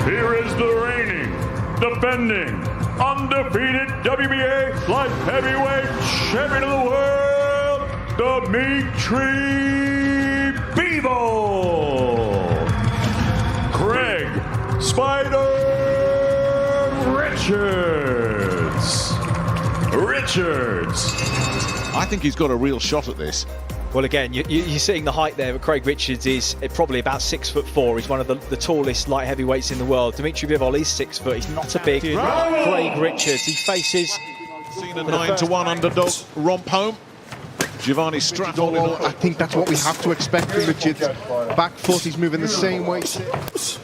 Here is the reigning, defending, undefeated WBA light heavyweight champion of the world, Dmitry Bivol. Craig Spider Richards. I think he's got a real shot at this. Well, again, you're seeing the height there, but Craig Richards is probably about 6'4". He's one of the tallest light heavyweights in the world. Dmitry Bivol is 6 foot. He's not a big Craig Richards. He faces... Seen a 9-1 underdog romp home. Giovanni Strafford. I think that's what we have to expect from Richards. Back foot, he's moving the same way. Nice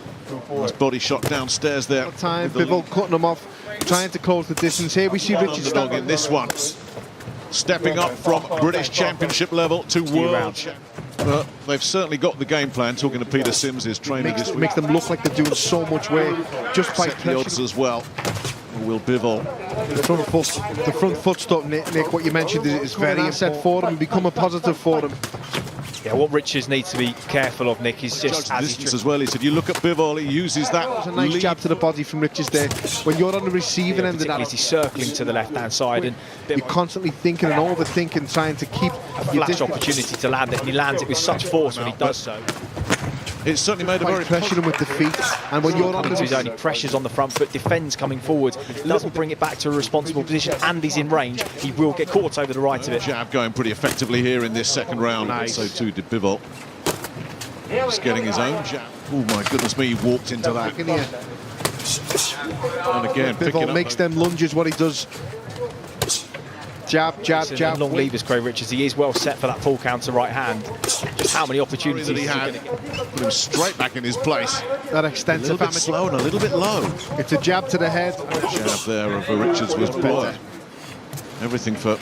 body shot downstairs there. Time, Bivol cutting him off, trying to close the distance. Here we see Richards underdog in this one. Stepping up from British Championship level to World. They've certainly got the game plan. Talking to Peter Sims, his trainer, makes them look like they're doing so much weight just by the odds as well. Will Bivol. The front foot stuff, Nick, what you mentioned is very set for him and become a positive for him. Yeah, what Richards needs to be careful of, Nick, is just distance as well. He said, you look at Bivol, he uses that. There's a nice jab to the body from Richards there. When you're on the receiving end of that, he's circling to the left-hand side, and you're constantly thinking and overthinking, trying to keep a flash opportunity to land it, and he lands it with such force when he does so. It's certainly made a very pressuring with the feet, and when you're on the his only pressures on the front foot, defends coming forward, doesn't bring it back to a responsible position, and he's in range. He will get caught over the right of it. Jab going pretty effectively here in this second round. Nice. So too did Bivol. Just getting his own jab. Oh my goodness me, he walked into that. And again, Bivol makes them lunges. What he does. Jab, jab, jab. Long levers, Craig Richards. He is well set for that pull counter right hand. Just how many opportunities that he had. Put him straight back in his place. That extensive a little bit slow and a little bit low. It's a jab to the head. Jab there of Richards was blocked. Everything for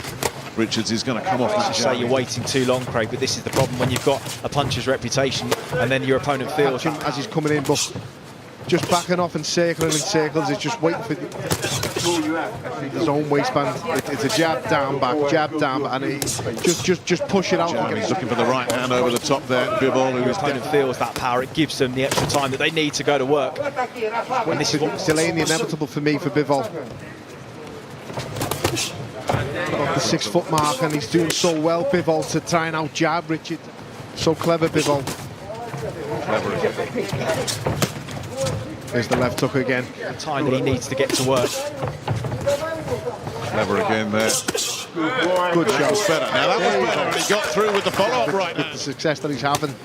Richards is going to come off. You say you're waiting too long, Craig, but this is the problem when you've got a puncher's reputation and then your opponent feels as he's coming in, but just backing off and circling in circles. It's just waiting for his own waistband. It's a jab down back, and he just push it out. He's looking for the right hand over the top there. Bivol, who his opponent feels that power, it gives them the extra time that they need to go to work. When this is delaying the inevitable for me for Bivol. Off the 6 foot mark, and he's doing so well, Bivol, to try and out jab Richard. So clever, Bivol. There's the left hook again. The time that he needs to get to work. Clever again there. Good shot. Better. Now that was better. He got through with the follow-up right now. With the success that he's having. To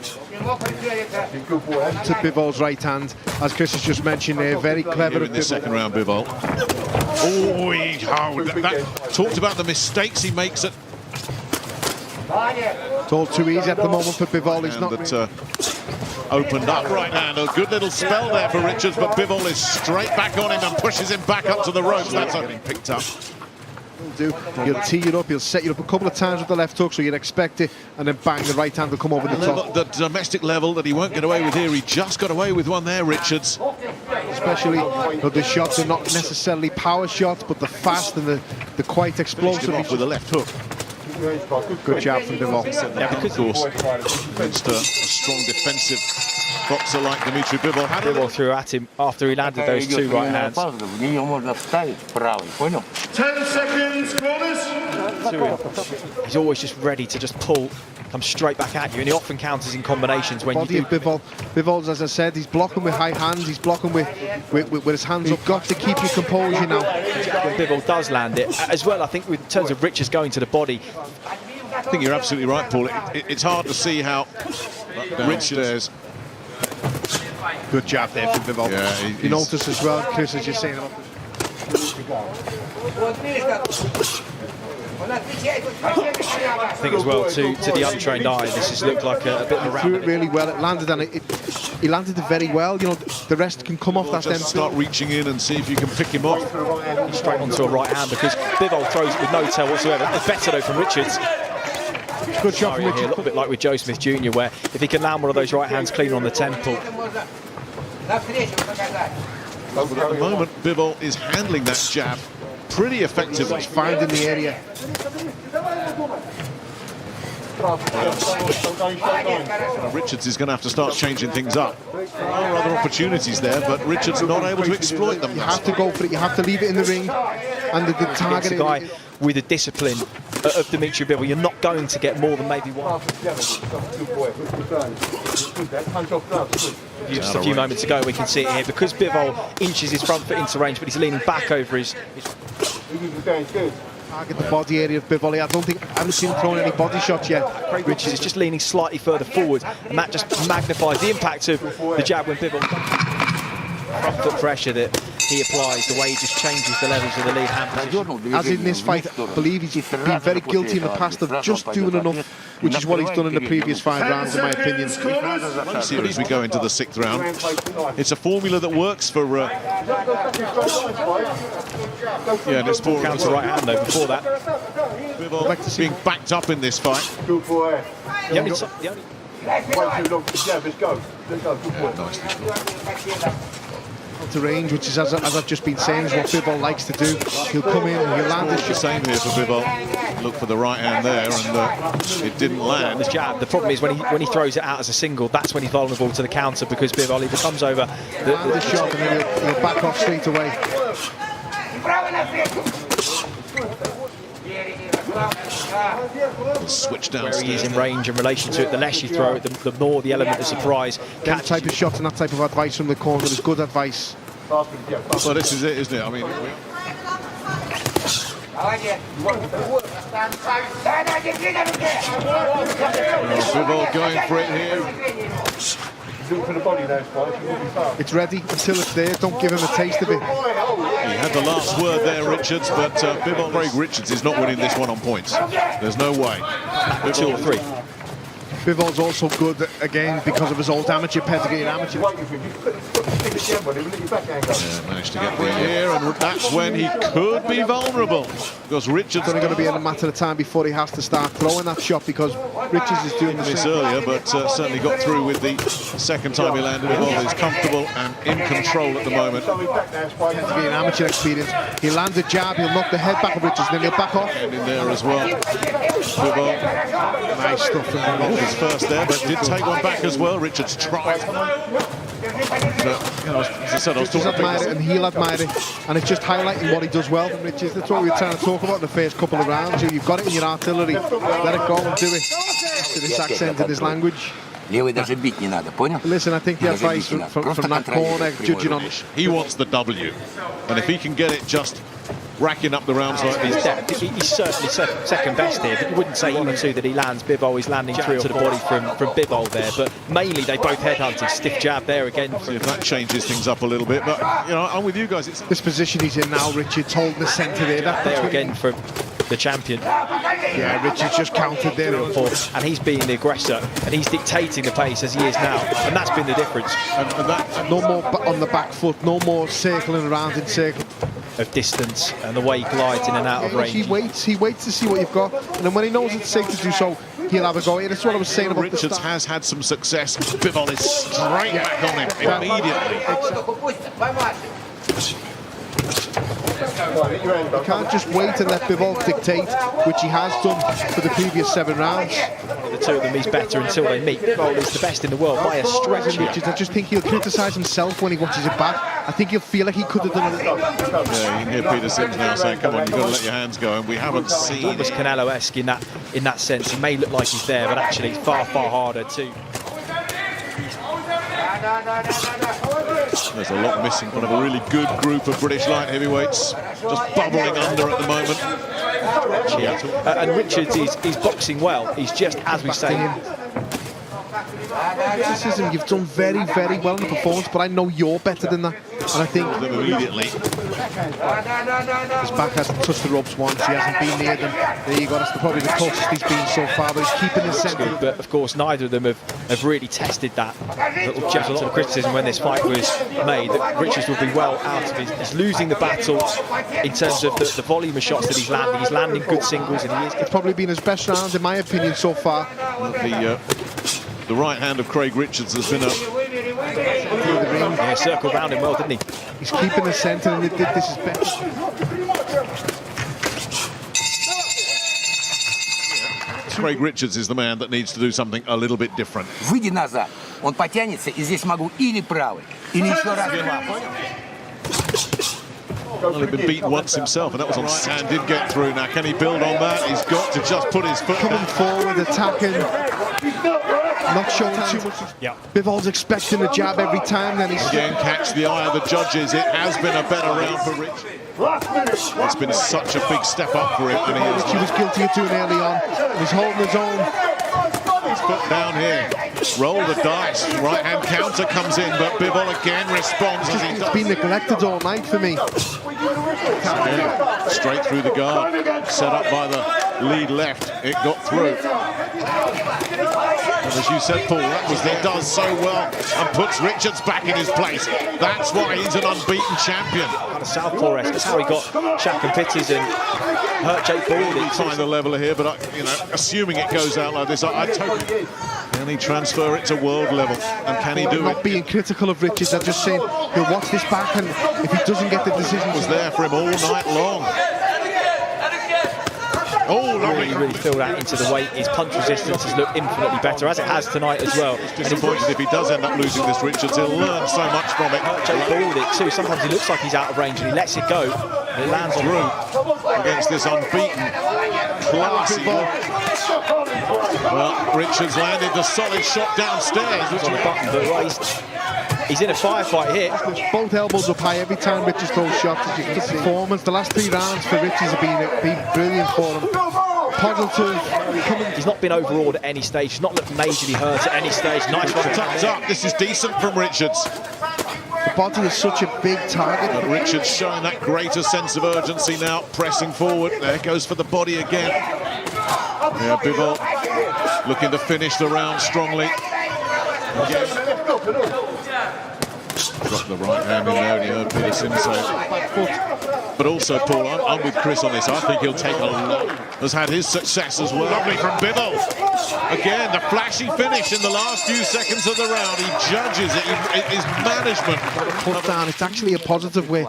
Bivol's right hand, as Chris has just mentioned there, very clever. In this second round, Bivol. Oh, that talked about the mistakes he makes at. It's all too easy at the moment for Bivol. He's not. Opened up right hand. A good little spell there for Richards, but Bivol is straight back on him and pushes him back up to the ropes. That's getting picked up. He'll tee you up, he'll set you up a couple of times with the left hook, so you'd expect it, and then bang, the right hand will come over the top. The domestic level that he won't get away with here, he just got away with one there, Richards. Especially, the shots are not necessarily power shots, but the fast and the quite explosive. Off with the left hook. Good job from Bivol. Yeah, because of course, against a strong defensive boxer like Dmitry Bivol. Bivol threw at him after he landed those 2 right hands. 10 seconds, bonus. He's always just ready to just pull, come straight back at you, and he often counters in combinations when Body you do. Bivol's, as I said, he's blocking with high hands, he's blocking with his hands up. Got to keep your composure now. When Bivol does land it, as well, I think in terms of Richards going to the body. I think you're absolutely right, Paul. It's hard to see how Richards. Good jab there from Bivol. Yeah, you notice as well, Chris, as you're saying about I think as well, to the untrained eye, this has looked like a bit of a round. Threw it really well, it landed, and he landed it very well. You know, the rest can come off that. Just start reaching in and see if you can pick him off. He's straight onto a right hand because Bivol throws it with no tail whatsoever. It's better though from Richards. Good shot from Richards. Here, a little bit like with Joe Smith Jr., where if he can land one of those right hands clean on the temple. But at the moment, Bivol is handling that jab pretty effectively. He's finding the area. Richards is going to have to start changing things up. There are other opportunities there, but Richards not able to exploit them. You have to go for it. You have to leave it in the ring, and the target. A guy with the discipline of Dmitry Bivol, you're not going to get more than maybe one. Just a few moments ago, we can see it here, because Bivol inches his front foot into range, but he's leaning back over his target the body area of Bivol. I haven't seen him throwing any body shots yet. Craig Richards is just leaning slightly further forward, and that just magnifies the impact of the jab when Bivol front foot pressure that he applies, the way he just changes the levels of the lead hand position. As in this fight, I believe he's been very guilty in the past of just doing enough, which is what he's done in the previous 5 rounds, in my opinion. As we go into the 6th round, it's a formula that works for. Yeah, it's for counter right hand though. Before that, Bivol being backed up in this fight. To range, which is, as I've just been saying, is what Bivol likes to do. He'll come in and he'll land this The same here for Bivol. Look for the right hand there, and it didn't land. The jab. The problem is when he throws it out as a single, that's when he's vulnerable to the counter, because Bivol either comes over the shot and then he'll back off straight away. Switch downstairs. Where he is in range in relation to it, the less you throw it, the more the element of surprise. That type of shot and that type of advice from the corner is good advice. Well, this is it, isn't it? I mean, Bivol going for it here. It's ready until it's there. Don't give him a taste of it. He had the last word there, Richards, but Bivol, Craig Richards is not winning this one on points. There's no way. 2 or 3. Bivol's also good, again, because of his old amateur pedigree and amateur. Yeah, managed to get there here, and that's when he could be vulnerable, because Richards It's only going to be in a matter of time before he has to start throwing that shot, because Richards is doing this earlier, but certainly got through with the second time he landed. Bivol is comfortable and in control at the moment. Pedigree and amateur experience. He'll land a jab, he'll knock the head back of Richards, and then he'll back off. And in there as well. Bivol, nice stuff from Bivol. Was first there, but did take one back as well. Richards tried. But, you know, as I said, I was talking admire it, and he'll admire it, and it's just highlighting what he does well from Richards. That's what we were trying to talk about in the first couple of rounds. You've got it in your artillery, let it go and do it. To this accent in his language. Listen, I think the advice from that corner, judging on it. He wants the W, and if he can get it just racking up the rounds like this. He's certainly second best here, but you wouldn't say even two that he lands. Bivol is landing through to the body from Bivol there, but mainly they both headhunted. Stiff jab there again. See if that changes things up a little bit, but you know, I'm with you guys. It's this position he's in now, Richards holding the centre there. There again from the champion. Yeah, Richards just countered there. And he's being the aggressor, and he's dictating the pace as he is now, and that's been the difference. And no more on the back foot, no more circling around in circle. Of distance and the way he glides in and out of range. He waits to see what you've got, and then when he knows it's safe to do so, he'll have a go. That's what I was saying about Richards has had some success. Bivol is straight back on him immediately. You can't just wait and let Bivol dictate, which he has done for the previous 7 rounds. The two of them, he's better until they meet. Bivol is the best in the world by a stretch. Richards, I just think he'll criticise himself when he watches it back. I think he'll feel like he could have done it. Yeah, you can hear Peter Sims now saying, come on, you've got to let your hands go, and we haven't seen almost Canelo-esque in that sense. He may look like he's there, but actually it's far, far harder to... There's a lot missing. One of a really good group of British light heavyweights, just bubbling under at the moment. And Richards is boxing well. He's just, as we say... Criticism, you've done very, very well in the performance, but I know you're better than that. And I think immediately his back hasn't touched the ropes once. He hasn't been near them. There you go. That's probably the closest he's been so far. But he's keeping his centre. But of course, neither of them have really tested that. Just a lot of criticism when this fight was made that Richards will be well out of it. He's losing the battle in terms of the volume of shots that he's landing. He's landing good singles, and it's probably been his best round, in my opinion, so far. The right hand of Craig Richards has been yeah, circled round him well, didn't he? He's keeping the centre, and this is better. Craig Richards is the man that needs to do something a little bit different. Выйди назад. Он потянется, и здесь могу или правый, или еще раз два. Well, he'd been beaten once himself, and that was on sand. Did get through. Now, can he build on that? He's got to just put his foot Coming down. forward, attacking, not showing too much. Yeah. Bivol's expecting a jab every time, then he's Again, catch the eye of the judges. It has been a better round for Rich. It's been such a big step up for him. And he was guilty of doing early on. He's holding his own. He's put down here. Roll the dice. Right-hand counter comes in, but Bivol again responds as he He's does. been neglected all night for me. Yeah, straight through the guard. Set up by the lead left. It got through. And as you said, Paul, that was he does so well and puts Richards back in his place. That's why he's an unbeaten champion. Kind of southpaw-esque. That's how he got Shaq and Pitties and hurt Jake Baldwin. Find the leveler here, but assuming it goes out like this, I totally. Can he transfer it to world level? And can he do I'm not it? being critical of Richards, I'm just saying he'll watch this back, and if he doesn't get the decision, Was there for him all night long. Oh, lovely. Really feel that into the weight. His punch resistance has looked infinitely better, as it has tonight as well. Disappointed if he does end up losing this, Richards. He'll learn so much from it. Jake Baldwin too. Sometimes he looks like he's out of range and he lets it go. And it lands on Through against this unbeaten, classy. Well, Richards landed the solid shot downstairs. He's on the button, but he's in a firefight here. both elbows up high every time Richards throws shots. As you can see, performance. The last 3 rounds for Richards have been brilliant for him. Positive. He's not been overawed at any stage. He's not looked majorly hurt at any stage. Nice one. Tucked up. This is decent from Richards. The body is such a big target. But Richards showing that greater sense of urgency now, pressing forward. There goes for the body again. Yeah, Bivol looking to finish the round strongly. Again. Dropped the right hand in there, and you heard Peterson say. But also, Paul, I'm with Chris on this. I think he'll take a lot. Has had his success as well. Lovely from Bivol. Again, the flashy finish in the last few seconds of the round. He judges it. His management. Put down. It's actually a positive way.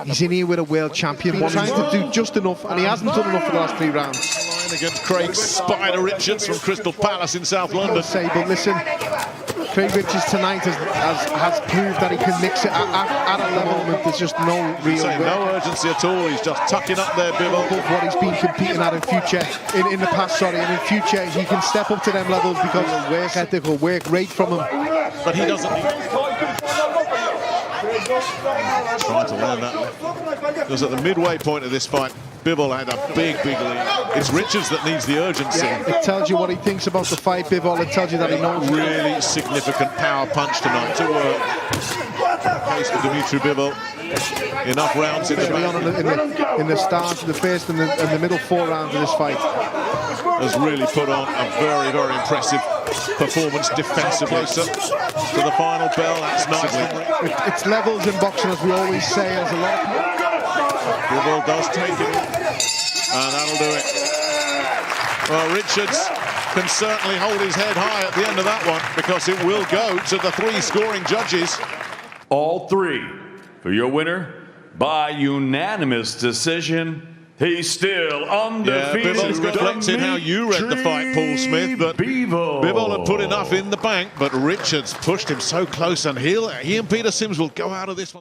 He's in here with a world champion, trying to do just enough, and he hasn't done enough for the last 3 rounds. Against Craig Spider Richards from Crystal Palace in South London. But listen, Craig Richards tonight has proved that he can mix it at a level that there's just no real no urgency at all. He's just tucking up there, Bivol. Above what he's been competing at in future, in the past, and in future he can step up to them levels because of work ethic will work rate from him. But he doesn't. Trying to land that. Because at the midway point of this fight, Bivol had a big lead. It's Richards that needs the urgency. Yeah, it tells you what he thinks about the fight, Bivol. It tells you that he knows. Really significant power punch tonight to work. Case for Dmitry Bivol. Enough rounds in the start, the first and the middle 4 rounds of this fight. Has really put on a very impressive performance defensively. So to the final bell, that's nice. It's levels in boxing, as we always say. There's a lot. Bivol does take it, and that'll do it. Well, Richards can certainly hold his head high at the end of that one, because it will go to the 3 scoring judges. All 3 for your winner by unanimous decision. He's still undefeated. Yeah, Bivol's reflected how you read the fight, Paul Smith, that Bivol had put enough in the bank, but Richards pushed him so close, and he and Peter Sims will go out of this one.